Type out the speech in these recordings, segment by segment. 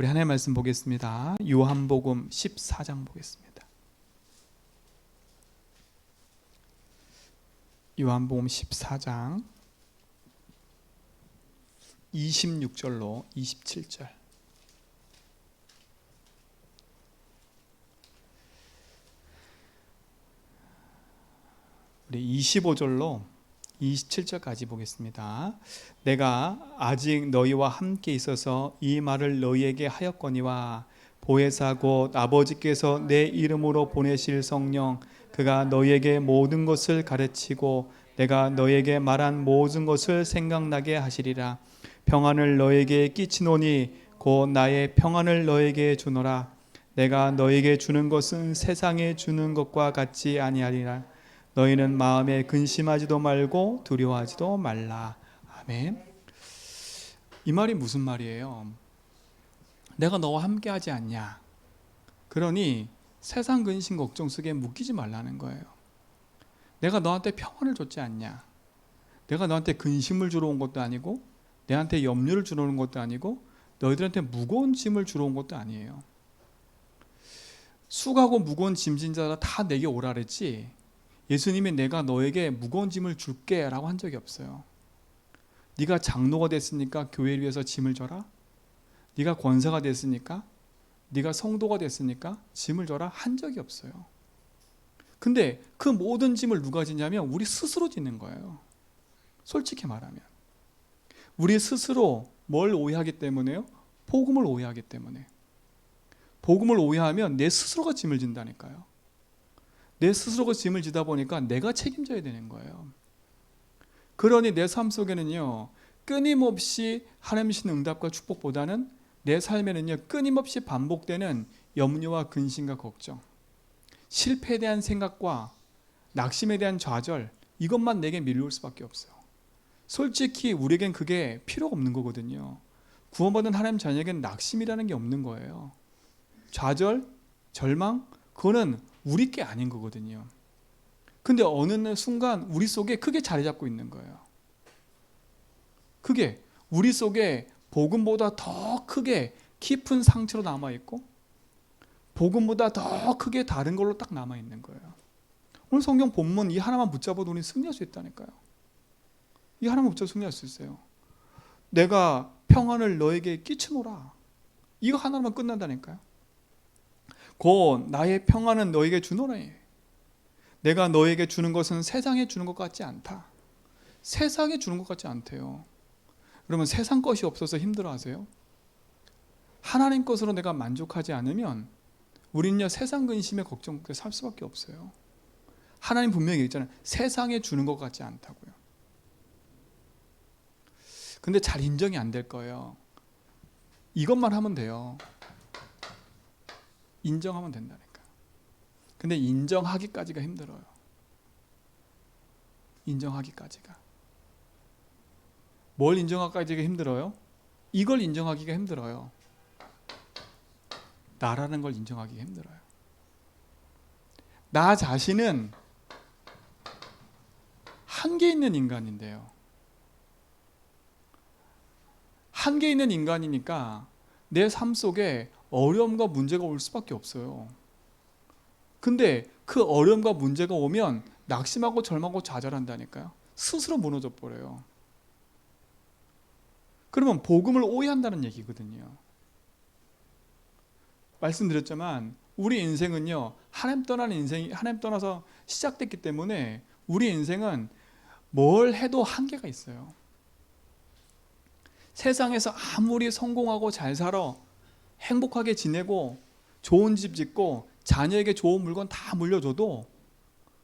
우리 하나님의 말씀 보겠습니다. 요한복음 14장 보겠습니다. 요한복음 14장 26절로 27절. 우리 25절로 27절까지 보겠습니다. 내가 아직 너희와 함께 있어서 이 말을 너희에게 하였거니와 보혜사 곧 아버지께서 내 이름으로 보내실 성령 그가 너희에게 모든 것을 가르치고 내가 너희에게 말한 모든 것을 생각나게 하시리라. 평안을 너희에게 끼치노니 곧 나의 평안을 너희에게 주노라. 내가 너희에게 주는 것은 세상에 주는 것과 같지 아니하리라. 너희는 마음에 근심하지도 말고 두려워하지도 말라. 아멘. 이 말이 무슨 말이에요? 내가 너와 함께 하지 않냐? 그러니 세상 근심 걱정 속에 묶이지 말라는 거예요. 내가 너한테 평안을 줬지 않냐? 내가 너한테 근심을 주러 온 것도 아니고 내한테 염려를 주러 온 것도 아니고 너희들한테 무거운 짐을 주러 온 것도 아니에요. 수고하고 무거운 짐진 자라 다 내게 오라 그랬지 예수님이 내가 너에게 무거운 짐을 줄게 라고 한 적이 없어요. 네가 장로가 됐으니까 교회를 위해서 짐을 져라? 네가 권사가 됐으니까? 네가 성도가 됐으니까 짐을 져라? 한 적이 없어요. 근데 그 모든 짐을 누가 지냐면 우리 스스로 지는 거예요. 솔직히 말하면 우리 스스로 뭘 오해하기 때문에요? 복음을 오해하기 때문에. 복음을 오해하면 내 스스로가 짐을 진다니까요. 내 스스로가 짐을 지다 보니까 내가 책임져야 되는 거예요. 그러니 내 삶 속에는요 끊임없이 하나님 주시는 응답과 축복보다는 내 삶에는요 끊임없이 반복되는 염려와 근심과 걱정, 실패에 대한 생각과 낙심에 대한 좌절, 이것만 내게 밀려올 수밖에 없어요. 솔직히 우리에겐 그게 필요가 없는 거거든요. 구원받은 하나님 자녀에겐 낙심이라는 게 없는 거예요. 좌절, 절망, 그거는 우리 게 아닌 거거든요. 근데 어느 순간 우리 속에 크게 자리 잡고 있는 거예요. 그게 우리 속에 복음보다 더 크게 깊은 상처로 남아있고 복음보다 더 크게 다른 걸로 딱 남아있는 거예요. 오늘 성경 본문 이 하나만 붙잡아도 우리는 승리할 수 있다니까요. 이 하나만 붙잡아 승리할 수 있어요. 내가 평안을 너에게 끼치노라. 이거 하나만 끝난다니까요. 곧 나의 평안은 너에게 주노라. 내가 너에게 주는 것은 세상에 주는 것 같지 않다. 세상에 주는 것 같지 않대요. 그러면 세상 것이 없어서 힘들어하세요? 하나님 것으로 내가 만족하지 않으면 우리는요 세상 근심에 걱정 속에 살 수밖에 없어요. 하나님 분명히 있잖아요. 세상에 주는 것 같지 않다고요. 근데 잘 인정이 안 될 거예요. 이것만 하면 돼요. 인정하면 된다니까. 근데 인정하기까지가 힘들어요. 인정하기까지가. 뭘 인정하기까지가 힘들어요? 이걸 인정하기가 힘들어요. 나라는 걸 인정하기가 힘들어요. 나 자신은 한계 있는 인간인데요. 한계 있는 인간이니까 내 삶 속에 어려움과 문제가 올 수밖에 없어요. 근데 그 어려움과 문제가 오면 낙심하고 절망하고 좌절한다니까요. 스스로 무너져 버려요. 그러면 복음을 오해한다는 얘기거든요. 말씀드렸지만 우리 인생은요 하나님 떠나는 인생이 하나님 떠나서 시작됐기 때문에 우리 인생은 뭘 해도 한계가 있어요. 세상에서 아무리 성공하고 잘 살아 행복하게 지내고 좋은 집 짓고 자녀에게 좋은 물건 다 물려줘도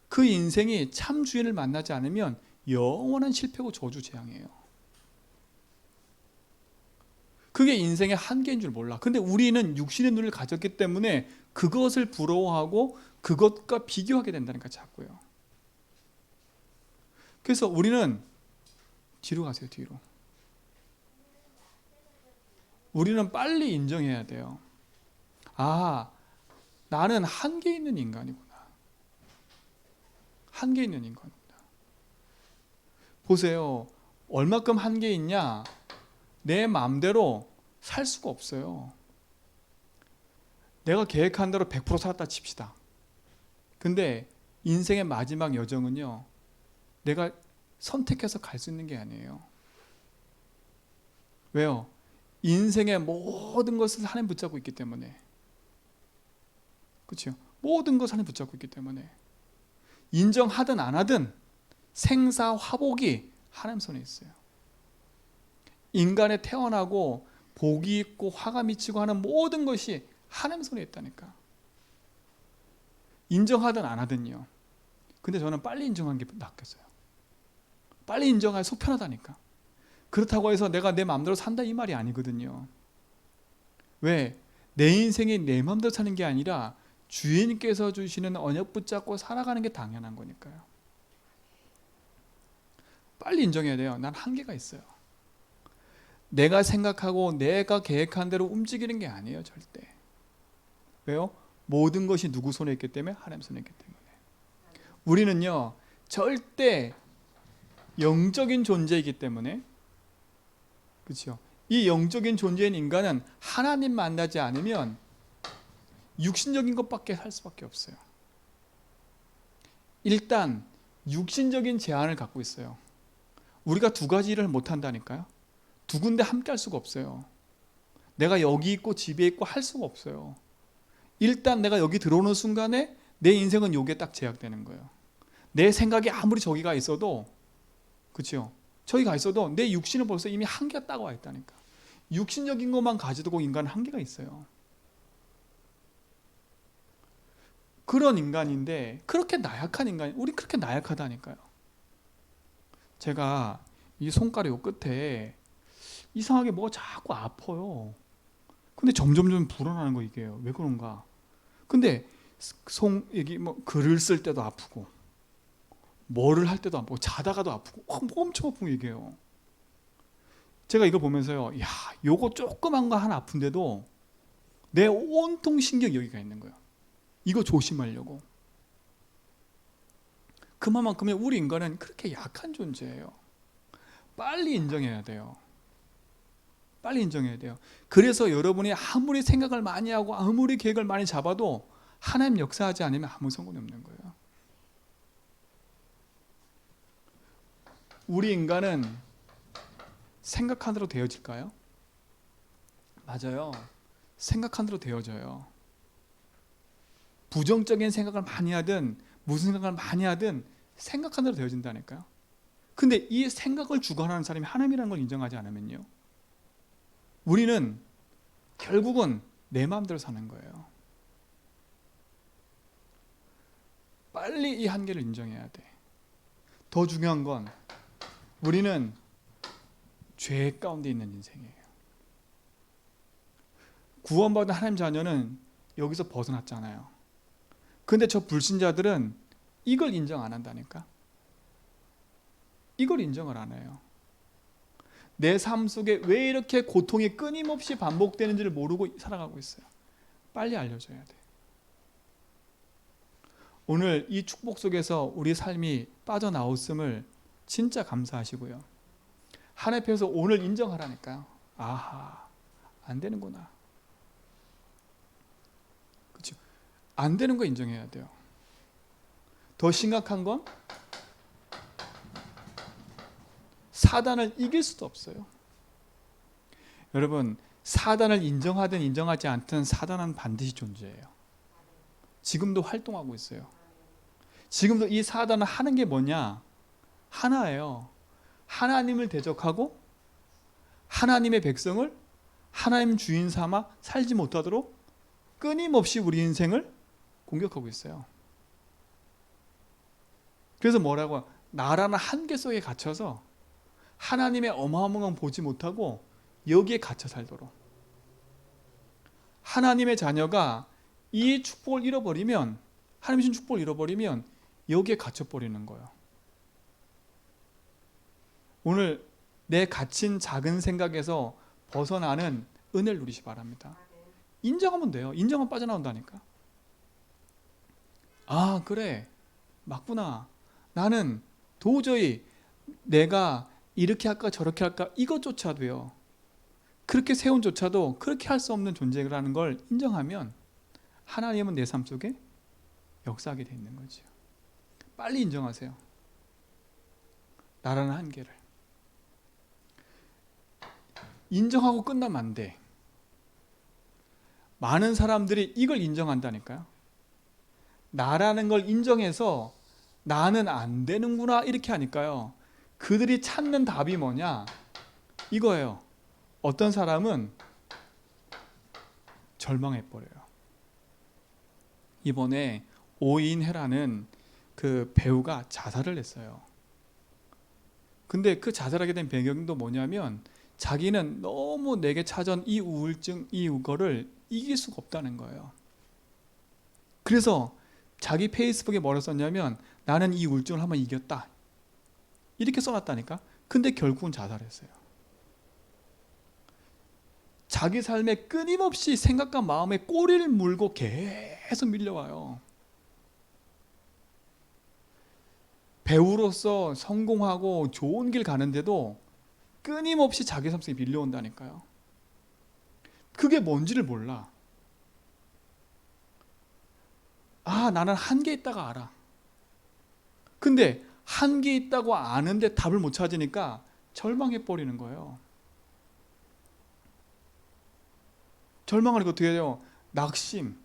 그 인생이 참 주인을 만나지 않으면 영원한 실패고 저주재앙이에요. 그게 인생의 한계인 줄 몰라. 근데 우리는 육신의 눈을 가졌기 때문에 그것을 부러워하고 그것과 비교하게 된다니까 자꾸요. 그래서 우리는 뒤로 가세요. 뒤로. 우리는 빨리 인정해야 돼요. 아, 나는 한계 있는 인간이구나. 한계 있는 인간이구나. 보세요. 얼마큼 한계 있냐? 내 마음대로 살 수가 없어요. 내가 계획한 대로 100% 살았다 칩시다. 근데 인생의 마지막 여정은요, 내가 선택해서 갈 수 있는 게 아니에요. 왜요? 인생의 모든 것을 하나님 붙잡고 있기 때문에. 그렇죠? 모든 것을 하나님 붙잡고 있기 때문에 인정하든 안 하든 생사화복이 하나님 손에 있어요. 인간에 태어나고 복이 있고 화가 미치고 하는 모든 것이 하나님 손에 있다니까. 인정하든 안 하든요. 근데 저는 빨리 인정하는 게 낫겠어요. 빨리 인정해야 속 편하다니까. 그렇다고 해서 내가 내 마음대로 산다 이 말이 아니거든요. 왜? 내 인생이 내 마음대로 사는 게 아니라 주인께서 주시는 언약 붙잡고 살아가는 게 당연한 거니까요. 빨리 인정해야 돼요. 난 한계가 있어요. 내가 생각하고 내가 계획한 대로 움직이는 게 아니에요, 절대. 왜요? 모든 것이 누구 손에 있기 때문에? 하나님 손에 있기 때문에. 우리는요, 절대 영적인 존재이기 때문에, 그렇죠? 이 영적인 존재인 인간은 하나님 만나지 않으면 육신적인 것밖에 할 수밖에 없어요. 일단 육신적인 제한을 갖고 있어요. 우리가 두 가지 일을 못 한다니까요. 두 군데 함께 할 수가 없어요. 내가 여기 있고 집에 있고 할 수가 없어요. 일단 내가 여기 들어오는 순간에 내 인생은 여기에 딱 제약되는 거예요. 내 생각이 아무리 저기가 있어도, 그렇죠? 저기가 있어도 내 육신은 벌써 이미 한계가 딱 와 있다니까. 육신적인 것만 가지고 인간은 한계가 있어요. 그런 인간인데 그렇게 나약한 인간, 우리 그렇게 나약하다니까요. 제가 이 손가락 요 끝에 이상하게 뭐가 자꾸 아파요. 근데 점점 불어나는 거 이게요. 왜 그런가? 근데 여기 뭐 글을 쓸 때도 아프고, 뭐를 할 때도 아프고, 자다가도 아프고, 엄청 아프고 이게요. 제가 이거 보면서요, 야, 요거 조그만 거 하나 아픈데도 내 온통 신경이 여기가 있는 거예요. 이거 조심하려고. 그만큼의 우리 인간은 그렇게 약한 존재예요. 빨리 인정해야 돼요. 빨리 인정해야 돼요. 그래서 여러분이 아무리 생각을 많이 하고 아무리 계획을 많이 잡아도 하나님 역사하지 않으면 아무 성공이 없는 거예요. 우리 인간은 생각한 대로 되어질까요? 맞아요. 생각한 대로 되어져요. 부정적인 생각을 많이 하든 무슨 생각을 많이 하든 생각한 대로 되어진다니까요. 근데 이 생각을 주관하는 사람이 하나님이라는 걸 인정하지 않으면요, 우리는 결국은 내 마음대로 사는 거예요. 빨리 이 한계를 인정해야 돼. 더 중요한 건 우리는 죄 가운데 있는 인생이에요. 구원받은 하나님 자녀는 여기서 벗어났잖아요. 근데 저 불신자들은 이걸 인정 안 한다니까. 이걸 인정을 안 해요. 내 삶 속에 왜 이렇게 고통이 끊임없이 반복되는지를 모르고 살아가고 있어요. 빨리 알려줘야 돼. 오늘 이 축복 속에서 우리 삶이 빠져나왔음을 진짜 감사하시고요. 하나님 앞에서 오늘 인정하라니까요. 아하, 안 되는구나. 그렇죠? 안 되는 거 인정해야 돼요. 더 심각한 건 사단을 이길 수도 없어요. 여러분, 사단을 인정하든 인정하지 않든 사단은 반드시 존재해요. 지금도 활동하고 있어요. 지금도 이 사단은 하는 게 뭐냐? 하나예요. 하나님을 대적하고 하나님의 백성을 하나님 주인 삼아 살지 못하도록 끊임없이 우리 인생을 공격하고 있어요. 그래서 뭐라고? 나라는 한계 속에 갇혀서 하나님의 어마어마한 보지 못하고 여기에 갇혀 살도록. 하나님의 자녀가 이 축복을 잃어버리면, 하나님의 준 축복을 잃어버리면 여기에 갇혀버리는 거예요. 오늘 내 갇힌 작은 생각에서 벗어나는 은혜를 누리시 바랍니다. 인정하면 돼요. 인정하면 빠져나온다니까. 아, 그래, 맞구나. 나는 도저히 내가 이렇게 할까 저렇게 할까 이것조차도요, 그렇게 세운조차도 그렇게 할 수 없는 존재라는 걸 인정하면 하나님은 내 삶 속에 역사하게 돼 있는 거죠. 빨리 인정하세요. 나라는 한계를. 인정하고 끝나면 안 돼. 많은 사람들이 이걸 인정한다니까요. 나라는 걸 인정해서 나는 안 되는구나 이렇게 하니까요. 그들이 찾는 답이 뭐냐? 이거예요. 어떤 사람은 절망해버려요. 이번에 오인혜라는 그 배우가 자살을 했어요. 근데 그 자살하게 된 배경도 뭐냐면 자기는 너무 내게 찾아온 이 우울증, 이거를 이길 수가 없다는 거예요. 그래서 자기 페이스북에 뭐라 썼냐면 나는 이 우울증을 한번 이겼다. 이렇게 써놨다니까. 근데 결국은 자살했어요. 자기 삶에 끊임없이 생각과 마음에 꼬리를 물고 계속 밀려와요. 배우로서 성공하고 좋은 길 가는데도 끊임없이 자기 삶 속에 밀려온다니까요. 그게 뭔지를 몰라. 아, 나는 한계 있다가 알아. 근데 한계 있다고 아는데 답을 못 찾으니까 절망해버리는 거예요. 절망하니까 어떻게 해요? 낙심.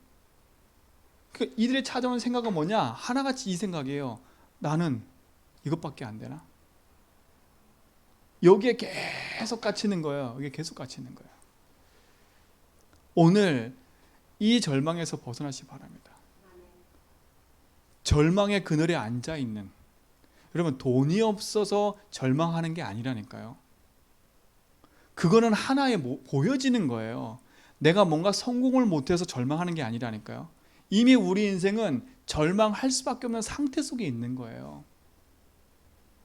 그러니까 이들이 찾아온 생각은 뭐냐? 하나같이 이 생각이에요. 나는 이것밖에 안 되나? 여기에 계속 갇히는 거예요. 여기에 계속 갇히는 거예요. 오늘 이 절망에서 벗어나시기 바랍니다. 절망의 그늘에 앉아 있는, 여러분 돈이 없어서 절망하는 게 아니라니까요. 그거는 하나의 보여지는 거예요. 내가 뭔가 성공을 못해서 절망하는 게 아니라니까요. 이미 우리 인생은 절망할 수밖에 없는 상태 속에 있는 거예요.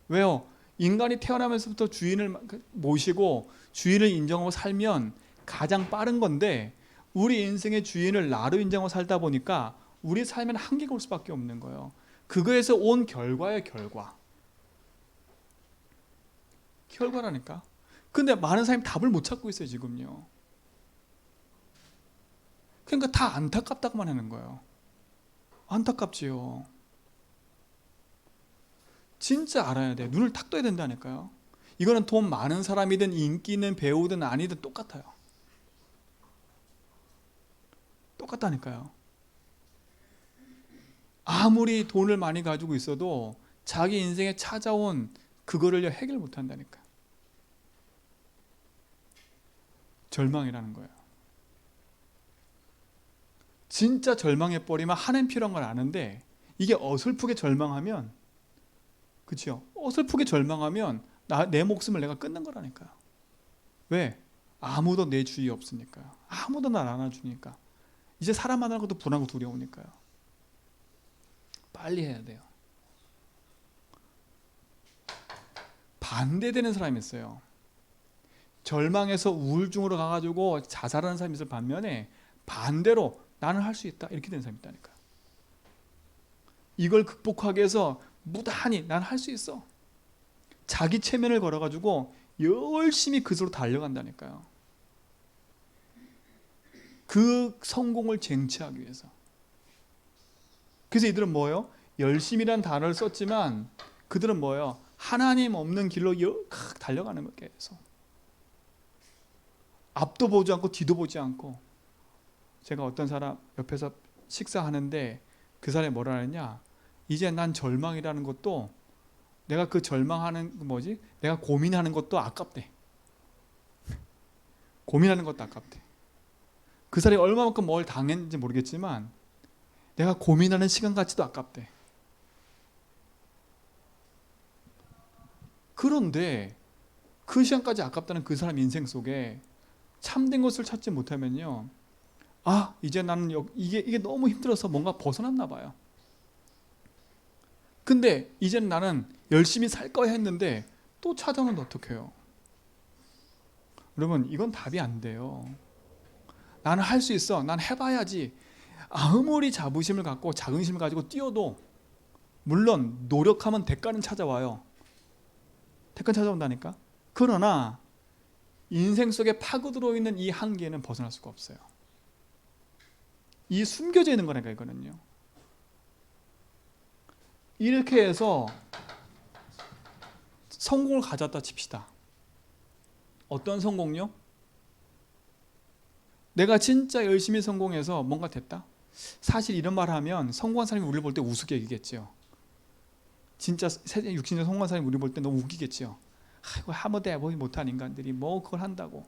왜요? 인간이 태어나면서부터 주인을 모시고 주인을 인정하고 살면 가장 빠른 건데 우리 인생의 주인을 나로 인정하고 살다 보니까 우리 삶에는 한계가 올 수밖에 없는 거예요. 그거에서 온 결과예요, 결과. 결과라니까. 근데 많은 사람이 답을 못 찾고 있어요, 지금요. 그러니까 다 안타깝다고만 하는 거예요. 안타깝지요. 진짜 알아야 돼. 눈을 탁 떠야 된다니까요. 이거는 돈 많은 사람이든 인기 있는 배우든 아니든 똑같아요. 똑같다니까요. 아무리 돈을 많이 가지고 있어도 자기 인생에 찾아온 그거를 해결 못 한다니까. 절망이라는 거예요. 진짜 절망해버리면 하나님 필요한 걸 아는데 이게 어설프게 절망하면, 그렇죠? 어설프게 절망하면 내 목숨을 내가 끊는 거라니까요. 왜? 아무도 내 주위에 없으니까요. 아무도 날 안아주니까. 이제 사람 만나는 것도 불안하고 두려우니까요. 빨리 해야 돼요. 반대되는 사람이 있어요. 절망에서 우울증으로 가가지고 자살하는 사람이 있을 반면에 반대로 나는 할 수 있다 이렇게 된 사람이 있다니까요. 이걸 극복하기 위해서 무단히 난 할 수 있어. 자기 체면을 걸어가지고 열심히 그으로 달려간다니까요. 그 성공을 쟁취하기 위해서. 그래서 이들은 뭐예요? 열심이라는 단어를 썼지만 그들은 뭐예요? 하나님 없는 길로 달려가는 거예요. 계속. 앞도 보지 않고 뒤도 보지 않고. 제가 어떤 사람 옆에서 식사하는데 그 사람이 뭐라 하느냐, 이제 난 절망이라는 것도 내가 그 절망하는 내가 고민하는 것도 아깝대. 고민하는 것도 아깝대. 그 사람이 얼마만큼 뭘 당했는지 모르겠지만 내가 고민하는 시간 가치도 아깝대. 그런데 그 시간까지 아깝다는 그 사람 인생 속에 참된 것을 찾지 못하면요, 아 이제 나는 이게 너무 힘들어서 뭔가 벗어났나 봐요. 근데 이제는 나는 열심히 살 거야 했는데 또 찾아오는데 어떡해요? 여러분 이건 답이 안 돼요. 나는 할 수 있어. 난 해봐야지. 아무리 자부심을 갖고 자긍심을 가지고 뛰어도 물론 노력하면 대가는 찾아와요. 대가는 찾아온다니까. 그러나 인생 속에 파고들어 있는 이 한계는 벗어날 수가 없어요. 이 숨겨져 있는 거라니까 이거는요. 이렇게 해서 성공을 가졌다 칩시다. 어떤 성공요? 내가 진짜 열심히 성공해서 뭔가 됐다? 사실 이런 말 하면 성공한 사람이 우리를 볼 때 우습게 여기겠죠. 진짜 육신적 성공한 사람이 우리를 볼 때 너무 웃기겠죠. 아이고 아무도 해보지 못한 인간들이 뭐 그걸 한다고.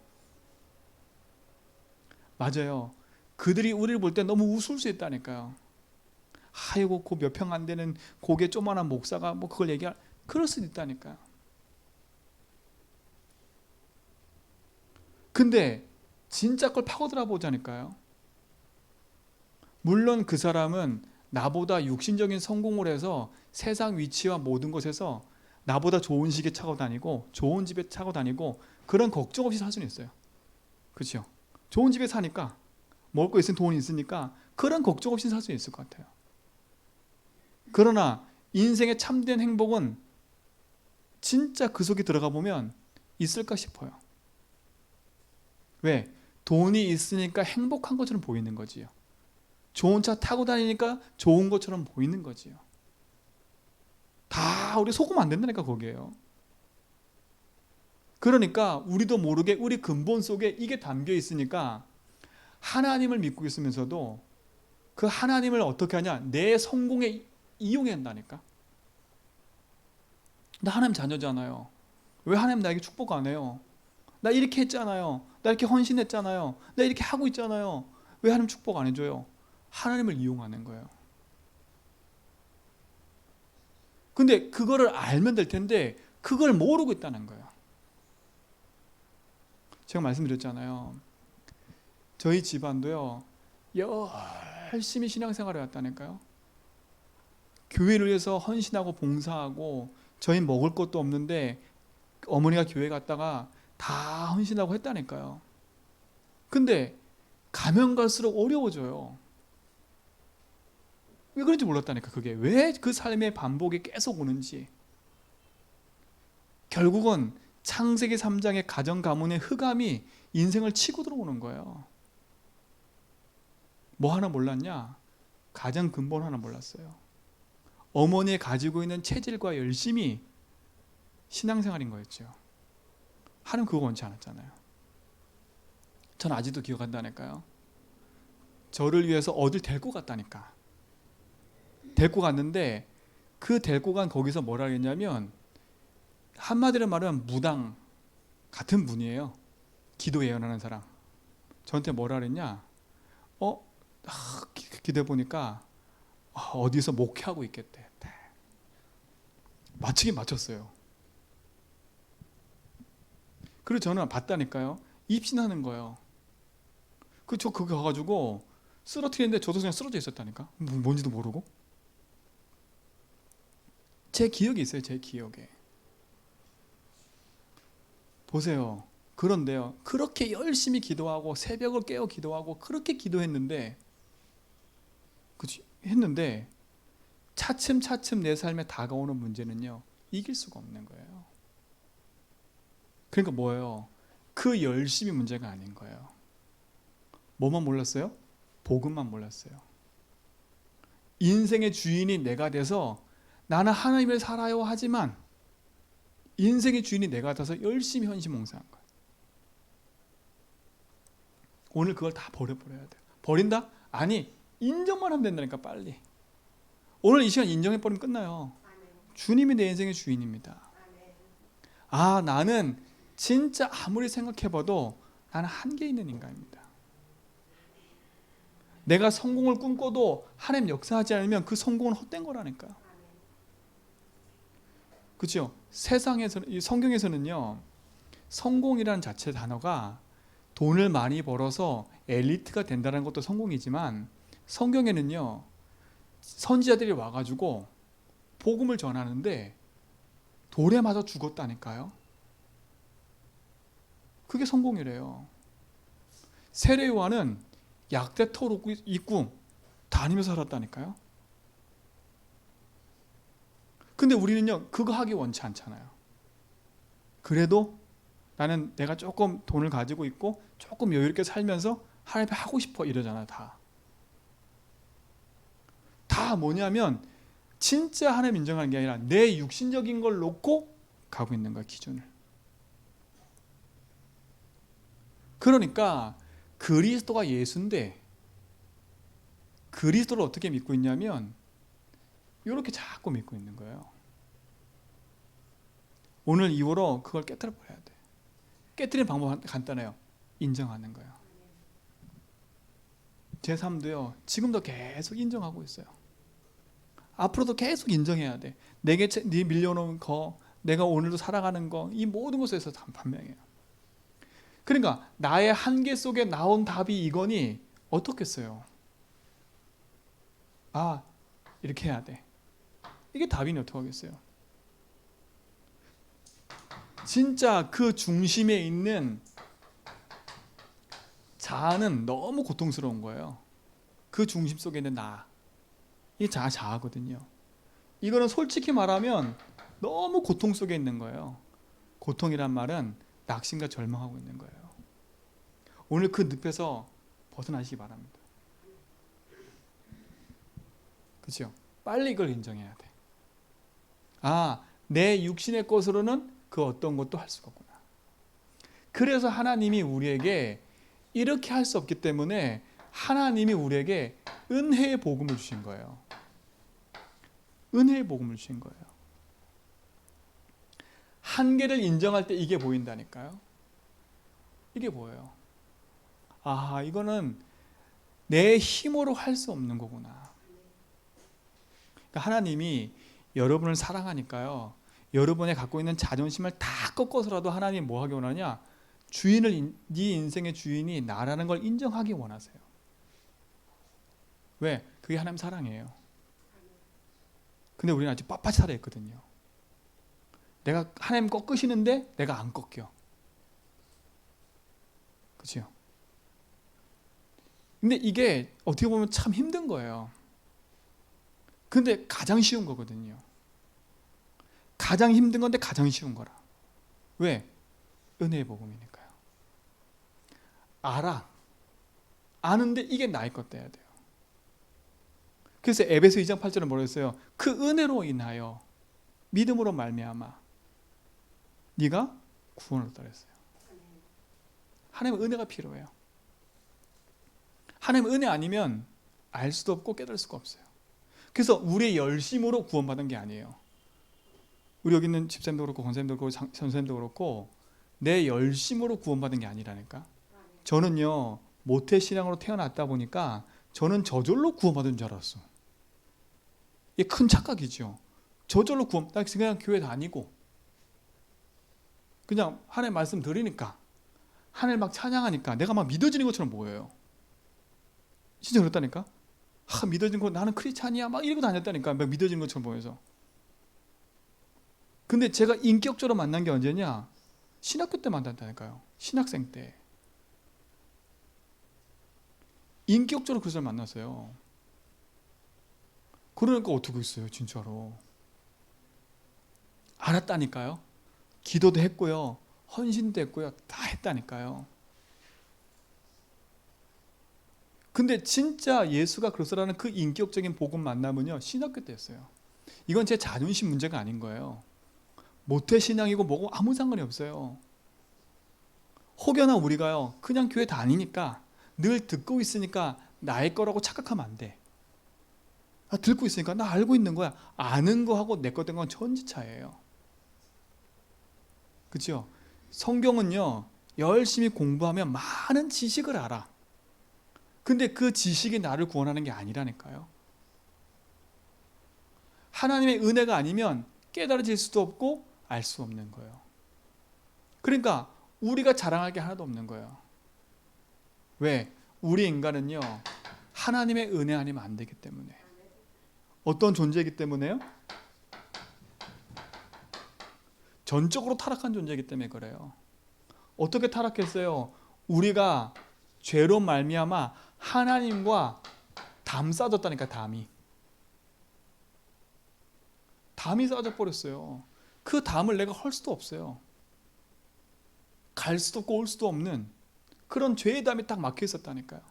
맞아요. 그들이 우리를 볼 때 너무 웃을 수 있다니까요. 아이고 그 몇 평 안 되는 고개 조만한 목사가 뭐 그걸 얘기할, 그럴 수도 있다니까요. 근데 진짜 걸 파고들어 보자니까요. 물론 그 사람은 나보다 육신적인 성공을 해서 세상 위치와 모든 것에서 나보다 좋은 시계 차고 다니고 좋은 집에 차고 다니고 그런 걱정 없이 살 수는 있어요. 그렇죠? 좋은 집에 사니까 먹을 거 있으면 돈이 있으니까 그런 걱정 없이 살 수 있을 것 같아요. 그러나 인생의 참된 행복은 진짜 그 속에 들어가 보면 있을까 싶어요. 왜? 돈이 있으니까 행복한 것처럼 보이는 거지요. 좋은 차 타고 다니니까 좋은 것처럼 보이는 거지요. 다 우리 속으면 안 된다니까 거기에요. 그러니까 우리도 모르게 우리 근본 속에 이게 담겨 있으니까 하나님을 믿고 있으면서도 그 하나님을 어떻게 하냐? 내 성공에 이용해야 한다니까. 나 하나님 자녀잖아요. 왜 하나님 나에게 축복 안 해요? 나 이렇게 했잖아요. 나 이렇게 헌신했잖아요. 나 이렇게 하고 있잖아요. 왜 하나님 축복 안 해줘요? 하나님을 이용하는 거예요. 근데 그거를 알면 될 텐데 그걸 모르고 있다는 거예요. 제가 말씀드렸잖아요. 저희 집안도요. 열심히 신앙생활을 했다니까요. 교회를 위해서 헌신하고 봉사하고 저희 먹을 것도 없는데 어머니가 교회 갔다가 다 헌신하고 했다니까요. 근데 가면 갈수록 어려워져요. 왜 그런지 몰랐다니까. 그게 왜 그 삶의 반복이 계속 오는지. 결국은 창세기 3장의 가정 가문의 흑암이 인생을 치고 들어오는 거예요. 뭐 하나 몰랐냐? 가장 근본 하나 몰랐어요. 어머니의 가지고 있는 체질과 열심이 신앙생활인 거였죠. 하나님 그거 원치 않았잖아요. 전 아직도 기억한다니까요. 저를 위해서 어딜 데리고 갔다니까. 데리고 갔는데 그 데리고 간 거기서 뭐라 했냐면 한마디로 말하면 무당 같은 분이에요. 기도 예언하는 사람. 저한테 뭐라 그랬냐? 기도해 보니까 어디서 목회하고 있겠대. 맞추긴 맞췄어요. 그래서 저는 봤다니까요. 입신하는 거예요. 저 그거 가가지고 쓰러뜨리는데 저도 그냥 쓰러져 있었다니까. 뭔지도 모르고. 제 기억이 있어요. 제 기억에. 보세요. 그런데요. 그렇게 열심히 기도하고 새벽을 깨어 기도하고 그렇게 기도했는데 했는데 차츰차츰 내 삶에 다가오는 문제는요. 이길 수가 없는 거예요. 그러니까 뭐예요? 그 열심이 문제가 아닌 거예요. 뭐만 몰랐어요? 복음만 몰랐어요. 인생의 주인이 내가 돼서 나는 하나님을 살아요 하지만 인생의 주인이 내가 돼서 열심히 헌신 봉사한 거예요. 오늘 그걸 다 버려버려야 돼요. 버린다? 아니, 인정만 하면 된다니까 빨리. 오늘 이 시간 인정해버리면 끝나요. 주님이 내 인생의 주인입니다. 나는 진짜 아무리 생각해봐도 나는 한계 있는 인간입니다. 내가 성공을 꿈꿔도 하나님 역사하지 않으면 그 성공은 헛된 거라니까요. 그렇죠? 세상에서는, 성경에서는요, 성공이라는 자체 단어가 돈을 많이 벌어서 엘리트가 된다는 것도 성공이지만 성경에는요, 선지자들이 와가지고 복음을 전하는데 돌에 맞아 죽었다니까요. 그게 성공이래요. 세례요한은 약대터로 입고 다니면서 살았다니까요. 근데 우리는요, 그거 하기 원치 않잖아요. 그래도 나는 내가 조금 돈을 가지고 있고 조금 여유 있게 살면서 하나님 하고 싶어 이러잖아 다. 다 뭐냐면 진짜 하나님 인정하는 게 아니라 내 육신적인 걸 놓고 가고 있는 거야, 기준을. 그러니까 그리스도가 예수인데 그리스도를 어떻게 믿고 있냐면 이렇게 자꾸 믿고 있는 거예요. 오늘 이후로 그걸 깨뜨려 버려야 돼. 깨뜨리는 방법은 간단해요. 인정하는 거예요. 제 삶도요, 지금도 계속 인정하고 있어요. 앞으로도 계속 인정해야 돼. 내게 네 밀려놓은 거, 내가 오늘도 살아가는 거, 이 모든 것에서 다 반명해요. 그러니까 나의 한계 속에 나온 답이 이거니 어떻겠어요? 아, 이렇게 해야 돼. 이게 답이니 어떡하겠어요? 진짜 그 중심에 있는 자아는 너무 고통스러운 거예요. 그 중심 속에 있는 나. 이게 자아거든요. 이거는 솔직히 말하면 너무 고통 속에 있는 거예요. 고통이란 말은 낙심과 절망하고 있는 거예요. 오늘 그 늪에서 벗어나시기 바랍니다. 그렇죠? 빨리 이걸 인정해야 돼. 아, 내 육신의 것으로는 그 어떤 것도 할 수가 없구나. 그래서 하나님이 우리에게 이렇게 할 수 없기 때문에 하나님이 우리에게 은혜의 복음을 주신 거예요. 은혜의 복음을 주신 거예요. 한계를 인정할 때 이게 보인다니까요. 이게 뭐예요? 아, 이거는 내 힘으로 할 수 없는 거구나. 그러니까 하나님이 여러분을 사랑하니까요, 여러분이 갖고 있는 자존심을 다 꺾어서라도 하나님 뭐 하기 원하냐? 주인을, 네 인생의 주인이 나라는 걸 인정하기 원하세요. 왜? 그게 하나님 사랑이에요. 근데 우리는 아직 빳빳이 살아있거든요. 내가 하나님 꺾으시는데 내가 안 꺾여. 그렇죠? 근데 이게 어떻게 보면 참 힘든 거예요. 근데 가장 쉬운 거거든요. 가장 힘든 건데 가장 쉬운 거라. 왜? 은혜의 복음이니까요. 알아. 아는데 이게 나의 것 돼야 돼요. 그래서 에베소 2장 8절은 뭐라 했어요? 그 은혜로 인하여 믿음으로 말미암아 네가 구원을 얻었다 그랬어요. 하나님의 은혜가 필요해요. 하나님의 은혜 아니면 알 수도 없고 깨달을 수가 없어요. 그래서 우리의 열심으로 구원받은 게 아니에요. 우리 여기 있는 집사님도 그렇고 권사님도 그렇고 전사님도 그렇고 내 열심으로 구원받은 게 아니라니까. 저는요, 모태신앙으로 태어났다 보니까 저는 저절로 구원받은 줄 알았어. 이게 큰 착각이죠. 저절로 나 그냥 교회 다니고 그냥 하나님 말씀 들으니까 하나님 막 찬양하니까 내가 막 믿어지는 것처럼 보여요. 진짜 그렇다니까. 믿어진 거 나는 크리스찬이야 막 이러고 다녔다니까. 막 믿어지는 것처럼 보여서. 근데 제가 인격적으로 만난 게 언제냐? 신학교 때 만났다니까요. 신학생 때. 인격적으로 그리스도를 만났어요. 그러니까 어떻게 했어요, 진짜로. 알았다니까요. 기도도 했고요, 헌신도 했고요, 다 했다니까요. 근데 진짜 예수가 그리스도라는 그 인격적인 복음 만남은요, 신학교 때 했어요. 이건 제 자존심 문제가 아닌 거예요. 모태신앙이고 뭐고 아무 상관이 없어요. 혹여나 우리가요, 그냥 교회 다니니까 늘 듣고 있으니까 나의 거라고 착각하면 안 돼. 듣고 있으니까 나 알고 있는 거야. 아는 거하고 내 거 된 건 천지차예요. 그렇죠? 성경은요, 열심히 공부하면 많은 지식을 알아. 근데 그 지식이 나를 구원하는 게 아니라니까요. 하나님의 은혜가 아니면 깨달아질 수도 없고 알 수 없는 거예요. 그러니까 우리가 자랑할 게 하나도 없는 거예요. 왜? 우리 인간은요, 하나님의 은혜 아니면 안 되기 때문에. 어떤 존재이기 때문에요? 전적으로 타락한 존재이기 때문에 그래요. 어떻게 타락했어요? 우리가 죄로 말미암아 하나님과 담 쌓아졌다니까. 담이 쌓아져 버렸어요. 그 담을 내가 헐 수도 없어요. 갈 수도 없고 올 수도 없는 그런 죄의 담이 딱 막혀 있었다니까요.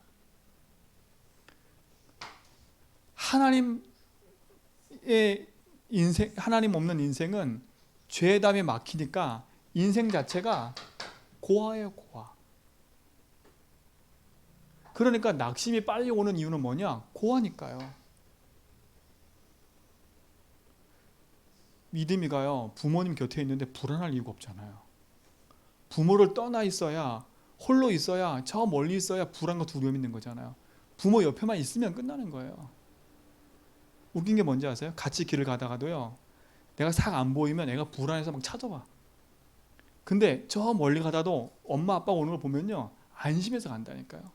하나님 우리의 인생, 하나님 없는 인생은 죄담에 막히니까 인생 자체가 고아예요, 고아. 그러니까 낙심이 빨리 오는 이유는 뭐냐? 고아니까요. 믿음이가요, 부모님 곁에 있는데 불안할 이유가 없잖아요. 부모를 떠나 있어야, 홀로 있어야, 저 멀리 있어야 불안과 두려움이 있는 거잖아요. 부모 옆에만 있으면 끝나는 거예요. 웃긴 게 뭔지 아세요? 같이 길을 가다가도요, 내가 싹 안 보이면 애가 불안해서 막 찾아와. 근데 저 멀리 가다도 엄마 아빠가 오는 걸 보면요, 안심해서 간다니까요.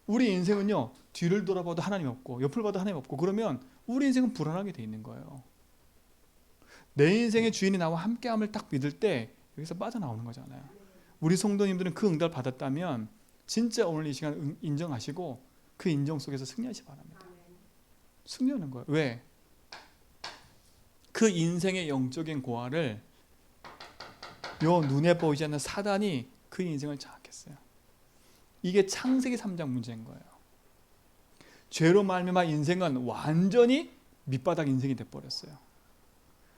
우리 인생은요, 뒤를 돌아봐도 하나님 없고 옆을 봐도 하나님 없고 그러면 우리 인생은 불안하게 돼 있는 거예요. 내 인생의 주인이 나와 함께함을 딱 믿을 때 여기서 빠져나오는 거잖아요. 우리 성도님들은 그 응답을 받았다면 진짜 오늘 이 시간 인정하시고 그 인정 속에서 승리하시기 바랍니다. 승리하는 거예요. 왜? 그 인생의 영적인 고아를 요 눈에 보이지 않는 사단이 그 인생을 장악했어요. 이게 창세기 3장 문제인 거예요. 죄로 말미암아 인생은 완전히 밑바닥 인생이 돼버렸어요.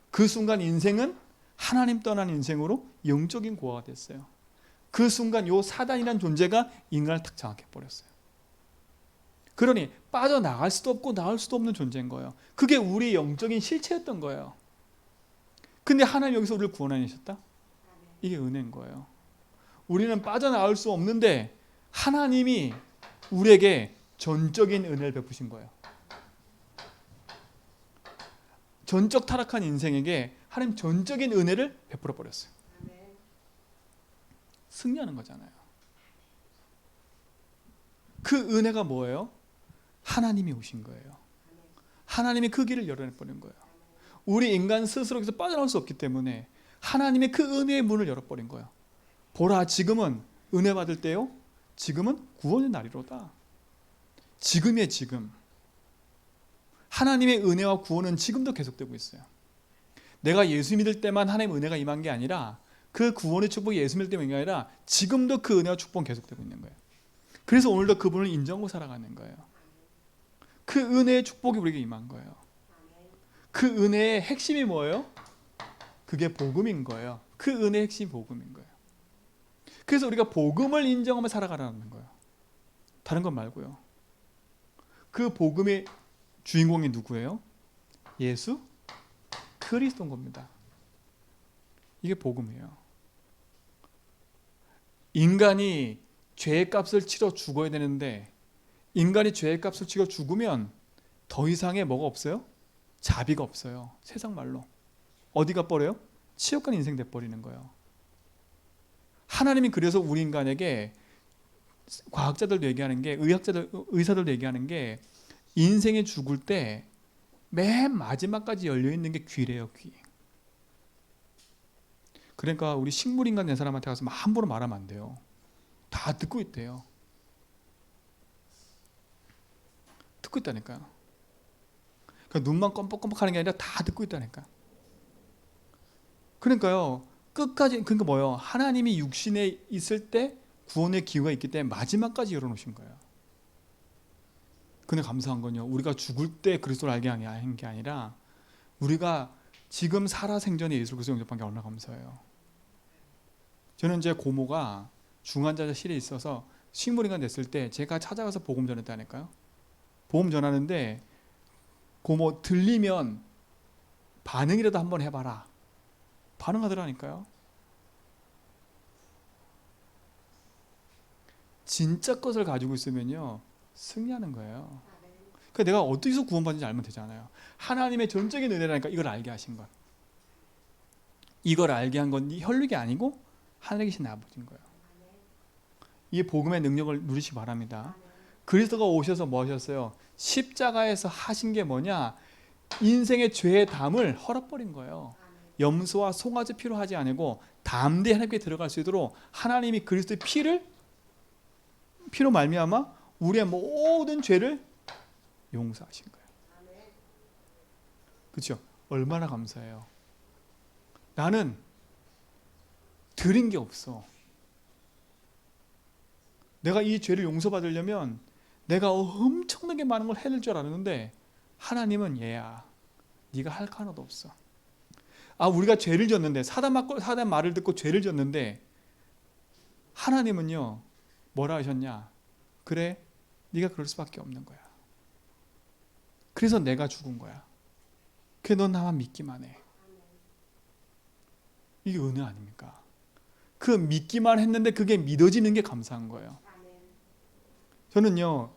그 순간 인생은 하나님 떠난 인생으로 영적인 고아가 됐어요. 그 순간 요 사단이라는 존재가 인간을 탁 장악해버렸어요. 그러니 빠져나갈 수도 없고 나올 수도 없는 존재인 거예요. 그게 우리 영적인 실체였던 거예요. 근데 하나님 여기서 우리를 구원하셨다? 이게 은혜인 거예요. 우리는 빠져나올 수 없는데 하나님이 우리에게 전적인 은혜를 베푸신 거예요. 전적 타락한 인생에게 하나님 전적인 은혜를 베풀어 버렸어요. 승리하는 거잖아요. 그 은혜가 뭐예요? 하나님이 오신 거예요. 하나님이 그 길을 열어내버린 거예요. 우리 인간 스스로 여기서 빠져나올 수 없기 때문에 하나님의 그 은혜의 문을 열어버린 거예요. 보라, 지금은 은혜 받을 때요, 지금은 구원의 날이로다. 지금이에요, 지금. 하나님의 은혜와 구원은 지금도 계속되고 있어요. 내가 예수 믿을 때만 하나님의 은혜가 임한 게 아니라 그 구원의 축복이 예수 믿을 때만 임한 게 아니라 지금도 그 은혜와 축복은 계속되고 있는 거예요. 그래서 오늘도 그분을 인정하고 살아가는 거예요. 그 은혜의 축복이 우리에게 임한 거예요. 그 은혜의 핵심이 뭐예요? 그게 복음인 거예요. 그 은혜의 핵심이 복음인 거예요. 그래서 우리가 복음을 인정하며 살아가라는 거예요. 다른 건 말고요. 그 복음의 주인공이 누구예요? 예수 그리스도인 겁니다. 이게 복음이에요. 인간이 죄의 값을 치러 죽어야 되는데 인간이 죄의 값을 치러 죽으면 더 이상의 뭐가 없어요? 자비가 없어요. 세상 말로. 어디가 버려요? 치욕 간 인생 돼버리는 거예요. 하나님이 그래서 우리 인간에게, 과학자들도 얘기하는 게, 의사들도 얘기하는 게, 인생에 죽을 때 맨 마지막까지 열려있는 게 귀래요, 귀. 그러니까 우리 식물인간 된 사람한테 가서 함부로 말하면 안 돼요. 다 듣고 있대요. 듣고 있다니까요. 그러니까 눈만 껌뻑껌뻑 하는 게 아니라 다 듣고 있다니까. 그러니까요, 끝까지, 그러니까 뭐예요? 하나님이 육신에 있을 때 구원의 기회가 있기 때문에 마지막까지 열어놓으신 거예요. 근데 감사한 건요, 우리가 죽을 때 그리스도를 알게 한 게 아니라 우리가 지금 살아생전에 예수 그리스도 영접한 게 얼마나 감사해요. 저는 제 고모가 중환자실에 있어서 식물인간 됐을 때 제가 찾아가서 복음 전했다니까요. 복음 전하는데 고모 들리면 반응이라도 한번 해봐라. 반응하더라니까요. 진짜 것을 가지고 있으면요, 승리하는 거예요. 그러니까 내가 어디서 구원받는지 알면 되잖아요. 하나님의 전적인 은혜라니까, 이걸 알게 하신 것. 이걸 알게 한 건 혈육이 아니고 하늘에 계신 아버지인 거예요. 이 복음의 능력을 누리시기 바랍니다. 그리스도가 오셔서 뭐 하셨어요? 십자가에서 하신 게 뭐냐? 인생의 죄의 담을 헐어버린 거예요. 염소와 송아지 피로 하지 않고 담대히 하나님께 들어갈 수 있도록 하나님이 그리스도의 피로 말미암아 우리의 모든 죄를 용서하신 거예요. 그렇죠? 얼마나 감사해요. 나는 드린 게 없어. 내가 이 죄를 용서받으려면 내가 엄청나게 많은 걸 해낼 줄 알았는데 하나님은 얘야. 네가 할 거 하나도 없어. 우리가 죄를 졌는데 사단 말을 듣고 죄를 졌는데 하나님은요 뭐라 하셨냐? 그래, 네가 그럴 수밖에 없는 거야. 그래서 내가 죽은 거야. 그래, 넌 나만 믿기만 해. 이게 은혜 아닙니까? 그 믿기만 했는데 그게 믿어지는 게 감사한 거예요. 저는요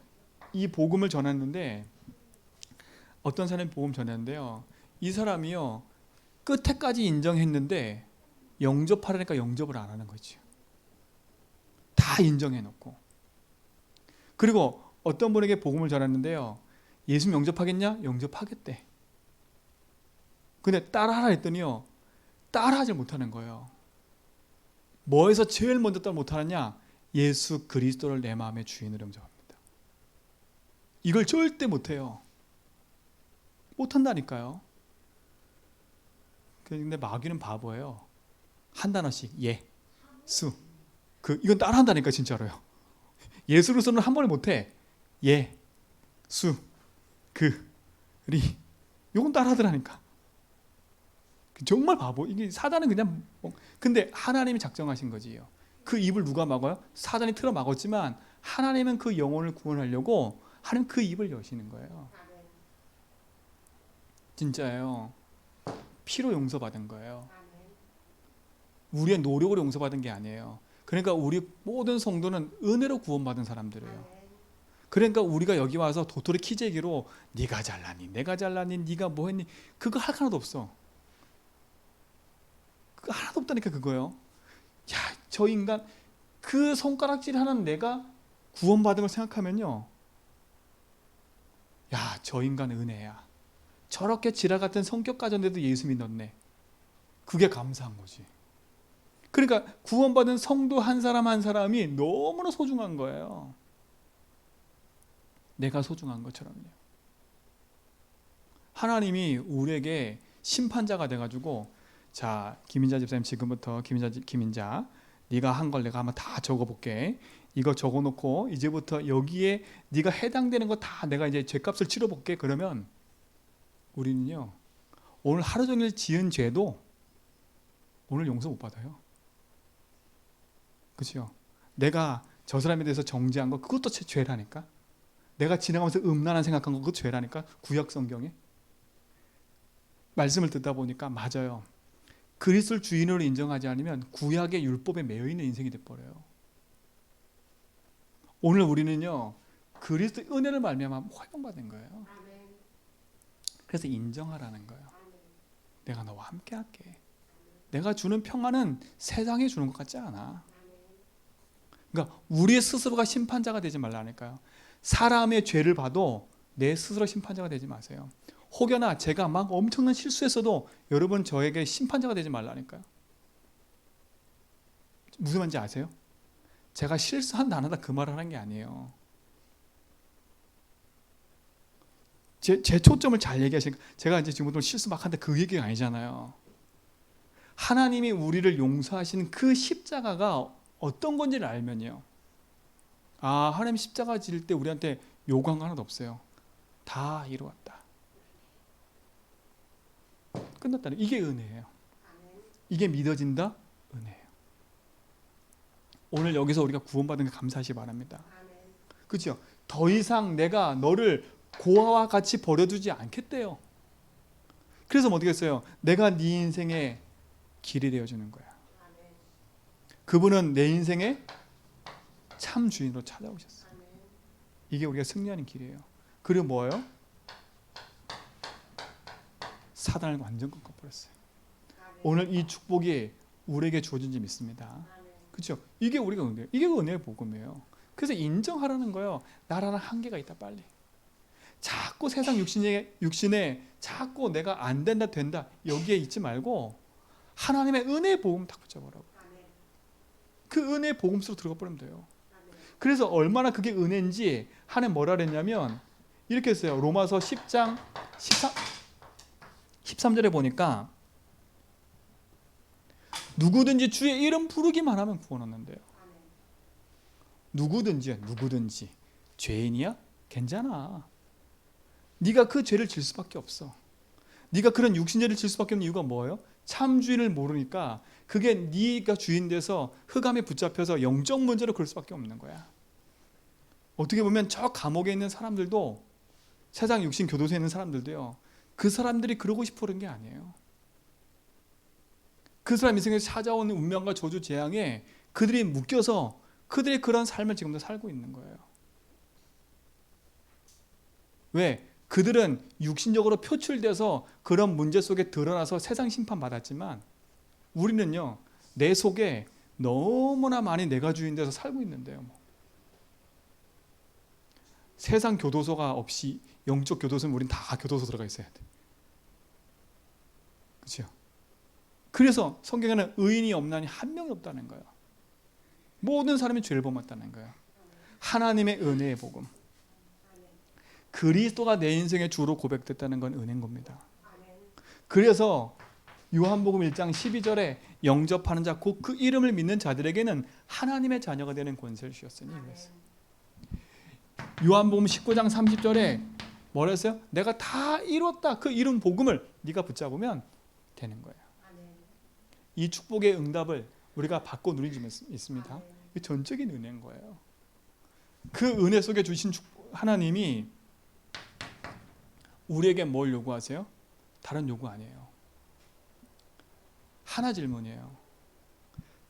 이 복음을 전했는데 어떤 사람이 복음 전했는데요, 이 사람이요 끝에까지 인정했는데 영접하라니까 영접을 안 하는 거죠. 다 인정해놓고. 그리고 어떤 분에게 복음을 전했는데요, 예수 영접하겠냐? 영접하겠대. 근데 따라하라 했더니요 따라하지 못하는 거예요. 뭐에서 제일 먼저 따라 못하느냐? 예수 그리스도를 내 마음의 주인으로 영접합니다. 이걸 절대 못해요. 못한다니까요. 근데 마귀는 바보예요. 한 단어씩 예, 수, 이건 따라한다니까 진짜로요. 예수로서는 한 번에 못해. 예, 수, 리, 이건 따라하더라니까. 정말 바보. 이게 사단은 그냥 근데 하나님이 작정하신 거지요. 그 입을 누가 막아요? 사단이 틀어 막았지만 하나님은 그 영혼을 구원하려고 하나님 그 입을 여시는 거예요. 진짜예요. 피로 용서받은 거예요. 우리의 노력으로 용서받은 게 아니에요. 그러니까 우리 모든 성도는 은혜로 구원받은 사람들이에요. 그러니까 우리가 여기 와서 도토리 키재기로 네가 잘났니, 내가 잘났니, 네가 뭐 했니, 그거 할 하나도 없어. 그거 하나도 없다니까. 그거요. 야, 저 인간 그 손가락질 하는 내가 구원받은 걸 생각하면요, 야, 저 인간 은혜야. 저렇게 지랄 같은 성격 가졌는데도 예수 믿었네. 그게 감사한 거지. 그러니까 구원받은 성도 한 사람 한 사람이 너무나 소중한 거예요. 내가 소중한 것처럼요. 하나님이 우리에게 심판자가 돼가지고, 자, 김인자 집사님, 지금부터 김인자 네가 한 걸 내가 한번 다 적어볼게. 이거 적어놓고 이제부터 여기에 네가 해당되는 거 다 내가 이제 죄값을 치러볼게. 그러면 우리는요 오늘 하루 종일 지은 죄도 오늘 용서 못 받아요. 그렇죠? 내가 저 사람에 대해서 정죄한 거 그것도 죄라니까. 내가 지나가면서 음란한 생각한 거 그것도 죄라니까. 구약 성경에 말씀을 듣다 보니까 맞아요. 그리스도를 주인으로 인정하지 않으면 구약의 율법에 매여 있는 인생이 돼버려요. 오늘 우리는요 그리스도의 은혜를 말미암아 허용받은 거예요. 그래서 인정하라는 거예요. 내가 너와 함께 할게. 내가 주는 평안은 세상이 주는 것 같지 않아. 그러니까 우리 스스로가 심판자가 되지 말라니까요. 사람의 죄를 봐도 내 스스로 심판자가 되지 마세요. 혹여나 제가 막 엄청난 실수했어도 여러분 저에게 심판자가 되지 말라니까요. 무슨 말인지 아세요? 제가 실수한다 안 한다 그 말을 하는 게 아니에요. 제 초점을 잘 얘기하시니까 제가 이제 지금부터 실수 막 하는데 그 얘기가 아니잖아요. 하나님이 우리를 용서하시는 그 십자가가 어떤 건지를 알면요, 하나님 십자가 질 때 우리한테 요구한 거 하나도 없어요. 다 이루었다. 끝났다는, 이게 은혜예요. 이게 믿어진다? 은혜예요. 오늘 여기서 우리가 구원받은 게 감사하시기 바랍니다. 그렇죠? 더 이상 내가 너를 고아와 같이 버려두지 않겠대요. 그래서 어떻게 했어요? 내가 네 인생의 길이 되어주는 거야. 그분은 내 인생의 참 주인으로 찾아오셨어요. 이게 우리가 승리하는 길이에요. 그리고 뭐예요? 사단을 완전 꺾어버렸어요. 오늘 이 축복이 우리에게 주어진 줄 믿습니다. 그렇죠? 이게 우리가 은혜예요. 이게 은혜의 복음이에요. 그래서 인정하라는 거예요. 나라는 한계가 있다. 빨리. 자꾸 세상 육신에 자꾸 내가 안 된다 된다 여기에 있지 말고 하나님의 은혜의 복음 딱 붙잡으라고. 그 은혜의 복음 속으로 들어가 버리면 돼요. 그래서 얼마나 그게 은혜인지 하나님 뭐라 그랬냐면 이렇게 했어요. 로마서 10장 13절에 보니까 누구든지 주의 이름 부르기만 하면 구원 얻는데요. 누구든지 죄인이야? 괜찮아. 네가 그 죄를 질 수밖에 없어. 네가 그런 육신죄를 질 수밖에 없는 이유가 뭐예요? 참 주인을 모르니까 그게 네가 주인 돼서 흑암에 붙잡혀서 영적 문제로 그럴 수밖에 없는 거야. 어떻게 보면 저 감옥에 있는 사람들도, 세상 육신 교도소에 있는 사람들도요, 그 사람들이 그러고 싶어 그런 게 아니에요. 그 사람 인생에서 찾아오는 운명과 저주 재앙에 그들이 묶여서 그들의 그런 삶을 지금도 살고 있는 거예요. 왜? 그들은 육신적으로 표출돼서 그런 문제 속에 드러나서 세상 심판 받았지만, 우리는요, 내 속에 너무나 많이 내가 주인 돼서 살고 있는데요. 세상 교도소가 없이 영적 교도소는 우린 다 교도소 들어가 있어야 돼. 그렇죠? 그래서 성경에는 의인이 없나니 한 명이 없다는 거예요. 모든 사람이 죄를 범했다는 거예요. 하나님의 은혜의 복음. 그리스도가 내 인생의 주로 고백됐다는 건 은혜인 겁니다. 그래서 요한복음 1장 12절에 영접하는 자, 곧 그 이름을 믿는 자들에게는 하나님의 자녀가 되는 권세를 주셨으니 그랬어요. 요한복음 19장 30절에 뭐라 했어요? 내가 다 이뤘다. 그 이룬 복음을 네가 붙잡으면 되는 거예요. 이 축복의 응답을 우리가 받고 누린 줄 있습니다. 이 전적인 은혜인 거예요. 그 은혜 속에 주신 하나님이 우리에게 뭘 요구하세요? 다른 요구 아니에요. 하나 질문이에요.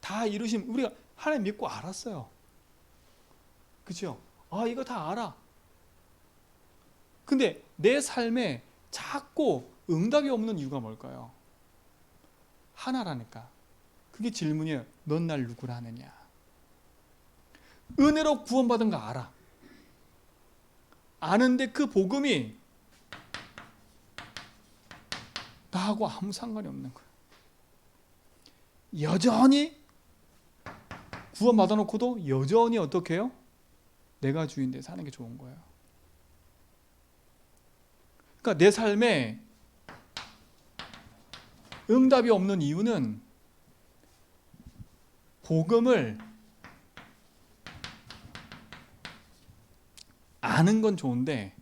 다 이루신, 우리가 하나님 믿고 알았어요. 그렇죠? 아, 이거 다 알아. 근데 내 삶에 자꾸 응답이 없는 이유가 뭘까요? 하나라니까. 그게 질문이에요. 넌 날 누구라 하느냐? 은혜로 구원받은 거 알아. 아는데 그 복음이 나하고 아무 상관이 없는 거예요. 여전히 구원받아 놓고도 여전히 어떻게 해요? 내가 주인데 사는 게 좋은 거예요. 그러니까 내 삶에 응답이 없는 이유는 복음을 아는 건 좋은데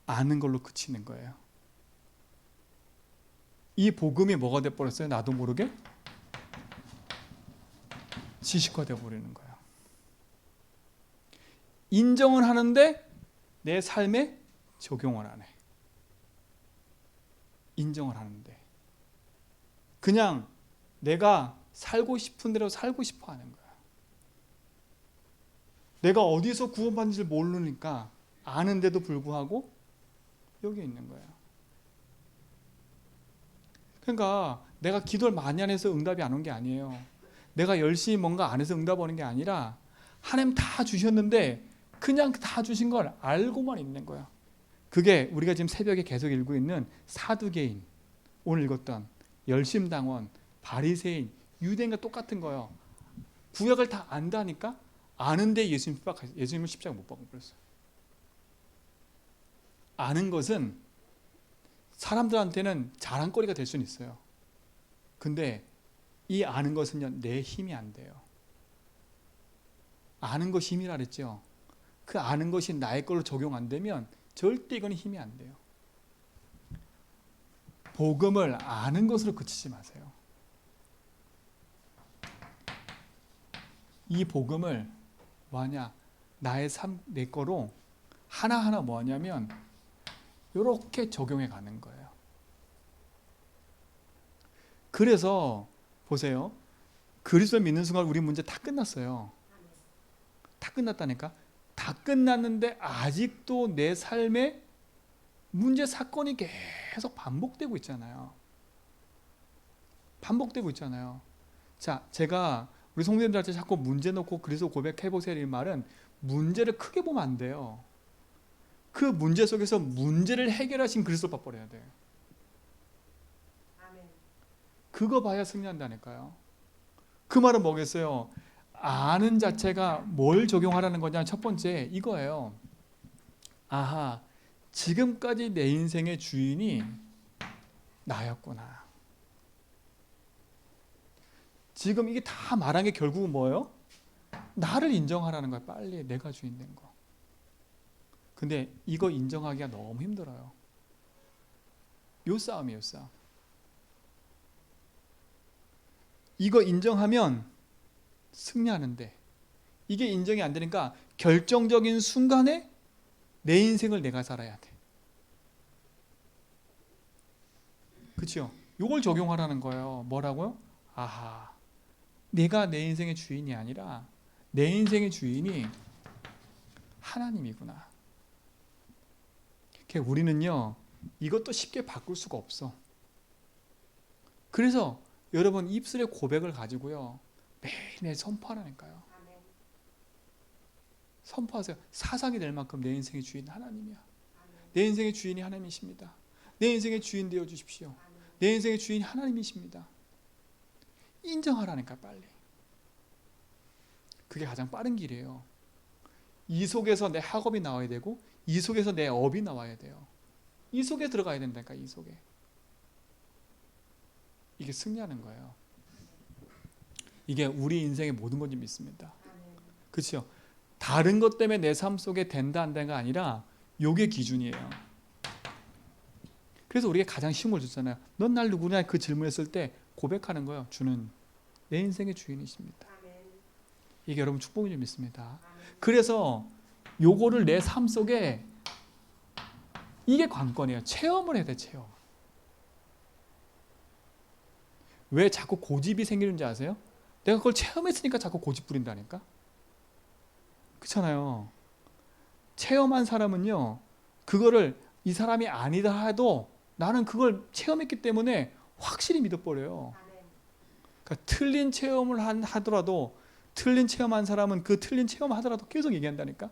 아는 걸로 그치는 거예요. 이 복음이 뭐가 돼버렸어요? 나도 모르게 지식화돼 버리는 거예요. 인정은 하는데 내 삶에 적용을 안 해. 인정을 하는데 그냥 내가 살고 싶은 대로 살고 싶어 하는 거야. 내가 어디서 구원받는지를 모르니까 아는데도 불구하고 여기 있는 거예요. 그러니까 내가 기도를 많이 안 해서 응답이 안 온 게 아니에요. 내가 열심히 뭔가 안 해서 응답 오는 게 아니라 하나님 다 주셨는데 그냥 다 주신 걸 알고만 있는 거야. 그게 우리가 지금 새벽에 계속 읽고 있는 사두개인, 오늘 읽었던 열심당원, 바리새인, 유대인과 똑같은 거예요. 구약을 다 안다니까 아는데 예수님을 십자가 못 박아버렸어요. 아는 것은 사람들한테는 자랑거리가 될 수는 있어요. 근데 이 아는 것은요, 내 힘이 안 돼요. 아는 것이 힘이라 그랬죠. 그 아는 것이 나의 걸로 적용 안 되면 절대 이건 힘이 안 돼요. 복음을 아는 것으로 그치지 마세요. 이 복음을 뭐하냐, 나의 삶, 내 거로 하나하나 뭐하냐면 이렇게 적용해 가는 거예요. 그래서 보세요. 그리스도를 믿는 순간 우리 문제 다 끝났어요. 다 끝났다니까. 다 끝났는데 아직도 내 삶에 문제 사건이 계속 반복되고 있잖아요. 반복되고 있잖아요. 자, 제가 우리 성도님들한테 자꾸 문제 놓고 그리스도 고백해보세요 이 말은 문제를 크게 보면 안 돼요. 그 문제 속에서 문제를 해결하신 그리스도를 봐버려야 돼요. 그거 봐야 승리한다니까요. 그 말은 뭐겠어요? 아는 자체가 뭘 적용하라는 거냐? 첫 번째 이거예요. 아하, 지금까지 내 인생의 주인이 나였구나. 지금 이게 다 말한 게 결국은 뭐예요? 나를 인정하라는 거야. 빨리 내가 주인 된 거. 근데 이거 인정하기가 너무 힘들어요. 요 싸움이에요, 싸움. 이거 인정하면 승리하는데 이게 인정이 안 되니까 결정적인 순간에 내 인생을 내가 살아야 돼. 그렇죠? 요걸 적용하라는 거예요. 뭐라고요? 아하, 내가 내 인생의 주인이 아니라 내 인생의 주인이 하나님이구나. 우리는요, 이것도 쉽게 바꿀 수가 없어. 그래서 여러분 입술의 고백을 가지고요, 매일매일 선포하라니까요. 선포하세요. 사상이 될 만큼 내 인생의 주인 하나님이야. 내 인생의 주인이 하나님이십니다. 내 인생의 주인 되어 주십시오. 내 인생의 주인이 하나님이십니다. 인정하라니까, 빨리. 그게 가장 빠른 길이에요. 이 속에서 내 학업이 나와야 되고 이 속에서 내 업이 나와야 돼요. 이 속에 들어가야 된다니까, 이 속에. 이게 승리하는 거예요. 이게 우리 인생의 모든 건지 믿습니다. 그렇죠? 다른 것 때문에 내 삶 속에 된다 안 된다가 아니라 요게 기준이에요. 그래서 우리가 가장 쉬운 걸 줬잖아요. 넌 날 누구냐? 그 질문했을 때 고백하는 거예요. 주는 내 인생의 주인이십니다. 이게 여러분 축복인 줄 믿습니다. 그래서 요거를 내 삶 속에 이게 관건이에요. 체험을 해야 돼, 체험. 왜 자꾸 고집이 생기는지 아세요? 내가 그걸 체험했으니까 자꾸 고집 부린다니까. 그렇잖아요. 체험한 사람은요, 그거를 이 사람이 아니다 해도 나는 그걸 체험했기 때문에 확실히 믿어버려요. 그러니까 틀린 체험을 하더라도 틀린 체험한 사람은 그 틀린 체험하더라도 계속 얘기한다니까.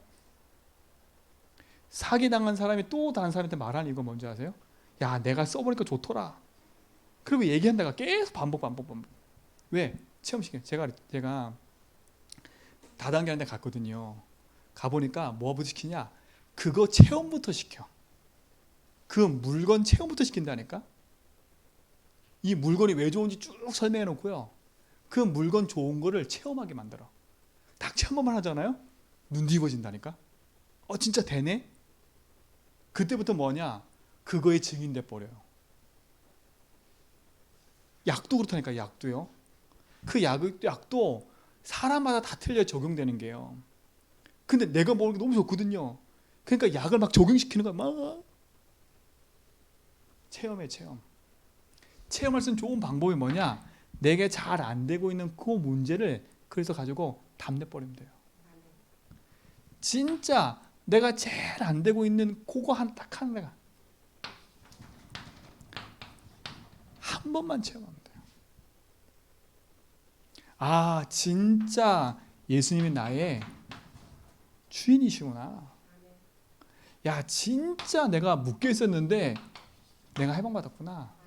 사기당한 사람이 또 다른 사람한테 말하는 이유가 뭔지 아세요? 야, 내가 써보니까 좋더라. 그리고 얘기한다가 계속 반복. 왜? 체험시켜요. 제가 다단계하는 데 갔거든요. 가보니까 뭐부터 시키냐? 그거 체험부터 시켜. 그 물건 체험부터 시킨다니까. 이 물건이 왜 좋은지 쭉 설명해 놓고요, 그 물건 좋은 거를 체험하게 만들어. 딱 체험만 하잖아요? 눈 뒤집어진다니까. 진짜 되네? 그때부터 뭐냐? 그거에 증인돼 버려요. 약도 그렇다니까, 약도요. 그 약도 사람마다 다 틀려 적용되는 게요. 근데 내가 먹는 게 너무 좋거든요. 그러니까 약을 막 적용시키는 거야. 막. 체험해, 체험. 체험할 수 있는 좋은 방법이 뭐냐? 내게 잘 안 되고 있는 그 문제를 그래서 가지고 담내버리면 돼요. 진짜 내가 제일 안 되고 있는 그거 딱 하나가 한 번만 체험하면 돼요. 아, 진짜 예수님이 나의 주인이시구나. 야, 진짜 내가 묶여 있었는데 내가 해방받았구나.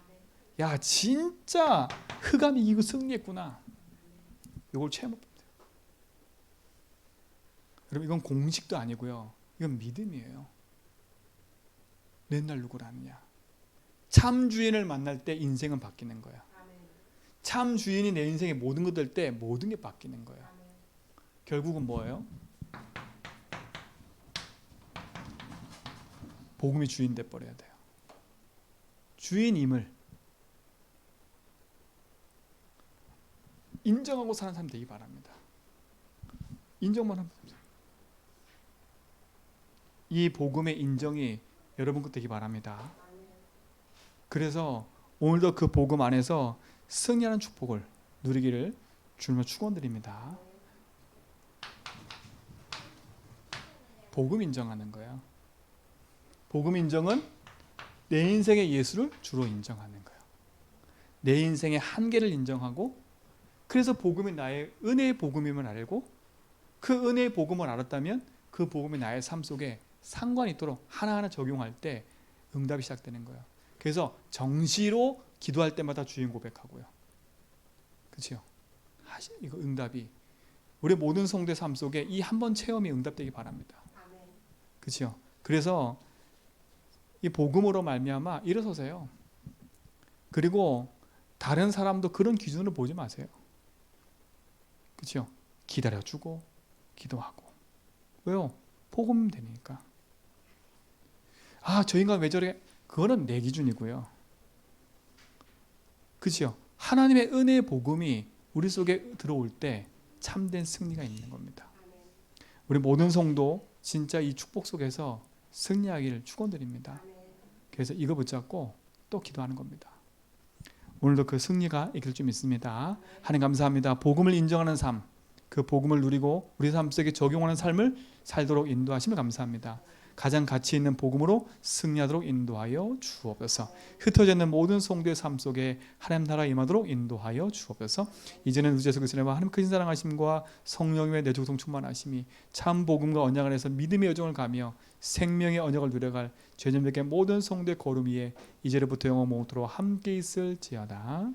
야, 진짜 흑암이 이기고 승리했구나. 이걸 체험해보면 돼요. 여러분, 이건 공식도 아니고요, 이건 믿음이에요. 맨날 누구를 아느냐? 참 주인을 만날 때 인생은 바뀌는 거야. 참 주인이 내 인생의 모든 것 될 때 모든 게 바뀌는 거예요. 결국은 뭐예요? 복음이 주인 돼 버려야 돼요. 주인임을 인정하고 사는 사람 되기 바랍니다. 인정만 하면 됩니다. 이 복음의 인정이 여러분 것 되기 바랍니다. 그래서 오늘도 그 복음 안에서 승리하는 축복을 누리기를 주님으로 축원드립니다. 복음 인정하는 거예요. 복음 인정은 내 인생의 예수를 주로 인정하는 거예요. 내 인생의 한계를 인정하고, 그래서 복음이 나의 은혜의 복음임을 알고, 그 은혜의 복음을 알았다면 그 복음이 나의 삶 속에 상관이 있도록 하나하나 적용할 때 응답이 시작되는 거예요. 그래서 정시로 기도할 때마다 주인 고백하고요. 그렇죠? 이거 응답이 우리 모든 성도의 삶 속에 이 한 번 체험이 응답되기 바랍니다. 그렇죠? 그래서 이 복음으로 말미암아 일어서세요. 그리고 다른 사람도 그런 기준으로 보지 마세요. 그렇죠? 기다려주고 기도하고. 왜요? 복음 되니까. 아, 저 인간 왜 저래? 그거는 내 기준이고요. 그죠? 하나님의 은혜의 복음이 우리 속에 들어올 때 참된 승리가 있는 겁니다. 우리 모든 성도 진짜 이 축복 속에서 승리하기를 축원드립니다. 그래서 이거 붙잡고 또 기도하는 겁니다. 오늘도 그 승리가 있길 좀 있습니다. 하나님 감사합니다. 복음을 인정하는 삶, 그 복음을 누리고 우리 삶 속에 적용하는 삶을 살도록 인도하심을 감사합니다. 가장 가치 있는 복음으로 승리하도록 인도하여 주옵소서. 흩어져 있는 모든 성도의 삶 속에 하나님 나라 임하도록 인도하여 주옵소서. 이제는 우주에서 그 지내와 하나님 크신 사랑하심과 성령의 내조성 충만하심이 참 복음과 언약 안에서 믿음의 여정을 가며 생명의 언약을 누려갈 죄전백의 모든 성도의 걸음 위에 이제로부터 영원 모토록 함께 있을지어다.